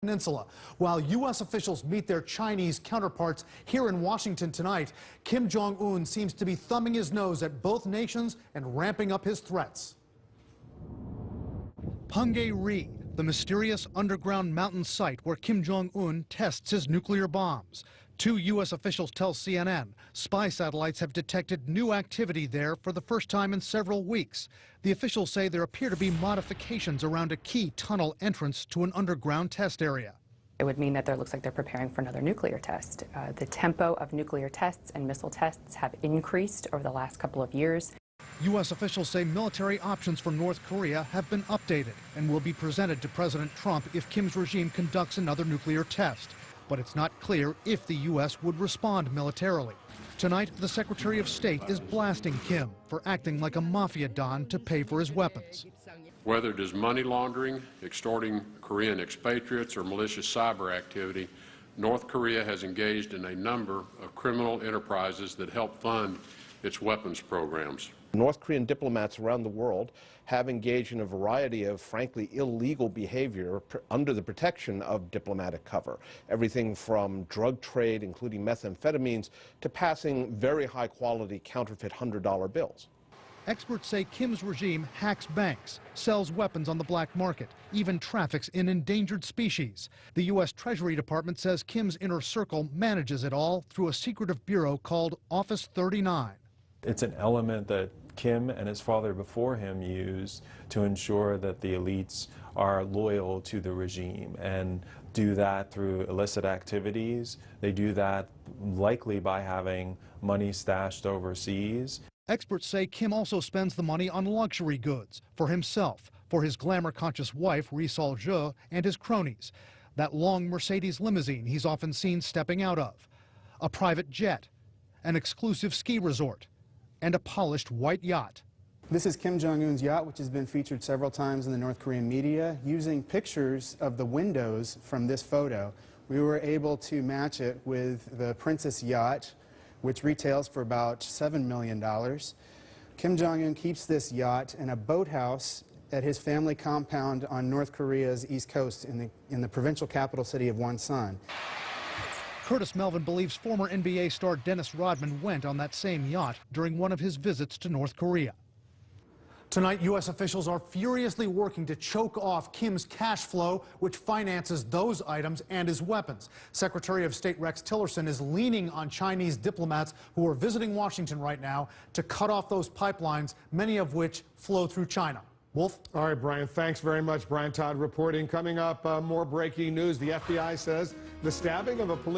Peninsula. While U.S. officials meet their Chinese counterparts here in Washington tonight, Kim Jong-un seems to be thumbing his nose at both nations and ramping up his threats. Punggye-ri, the mysterious underground mountain site where Kim Jong-un tests his nuclear bombs. Two U.S. officials tell CNN spy satellites have detected new activity there for the first time in several weeks. The officials say there appear to be modifications around a key tunnel entrance to an underground test area. It would mean that there looks like they're preparing for another nuclear test. The tempo of nuclear tests and missile tests have increased over the last couple of years. U.S. officials say military options for North Korea have been updated and will be presented to President Trump if Kim's regime conducts another nuclear test. But it's not clear if the U.S. would respond militarily. Tonight, the Secretary of State is blasting Kim for acting like a mafia don to pay for his weapons. Whether it is money laundering, extorting Korean expatriates, or malicious cyber activity, North Korea has engaged in a number of criminal enterprises that help fund its weapons programs. North Korean diplomats around the world have engaged in a variety of, frankly, illegal behavior under the protection of diplomatic cover. Everything from drug trade, including methamphetamines, to passing very high-quality counterfeit $100 bills. Experts say Kim's regime hacks banks, sells weapons on the black market, even traffics in endangered species. The U.S. Treasury Department says Kim's inner circle manages it all through a secretive bureau called Office 39. It's an element that Kim and his father before him used to ensure that the elites are loyal to the regime and do that through illicit activities. They do that likely by having money stashed overseas. Experts say Kim also spends the money on luxury goods for himself, for his glamour-conscious wife, Ri Sol-je, and his cronies. That long Mercedes limousine he's often seen stepping out of, a private jet, an exclusive ski resort, and a polished white yacht. This is Kim Jong-un's yacht, which has been featured several times in the North Korean media. Using pictures of the windows from this photo, we were able to match it with the Princess yacht, which retails for about $7 million. Kim Jong-un keeps this yacht in a boathouse at his family compound on North Korea's east coast in the provincial capital city of Wonsan. Curtis Melvin believes former NBA star Dennis Rodman went on that same yacht during one of his visits to North Korea. Tonight, U.S. officials are furiously working to choke off Kim's cash flow, which finances those items and his weapons. Secretary of State Rex Tillerson is leaning on Chinese diplomats who are visiting Washington right now to cut off those pipelines, many of which flow through China. Wolf? All right, Brian, thanks very much. Brian Todd reporting. Coming up, more breaking news. The FBI says the stabbing of a police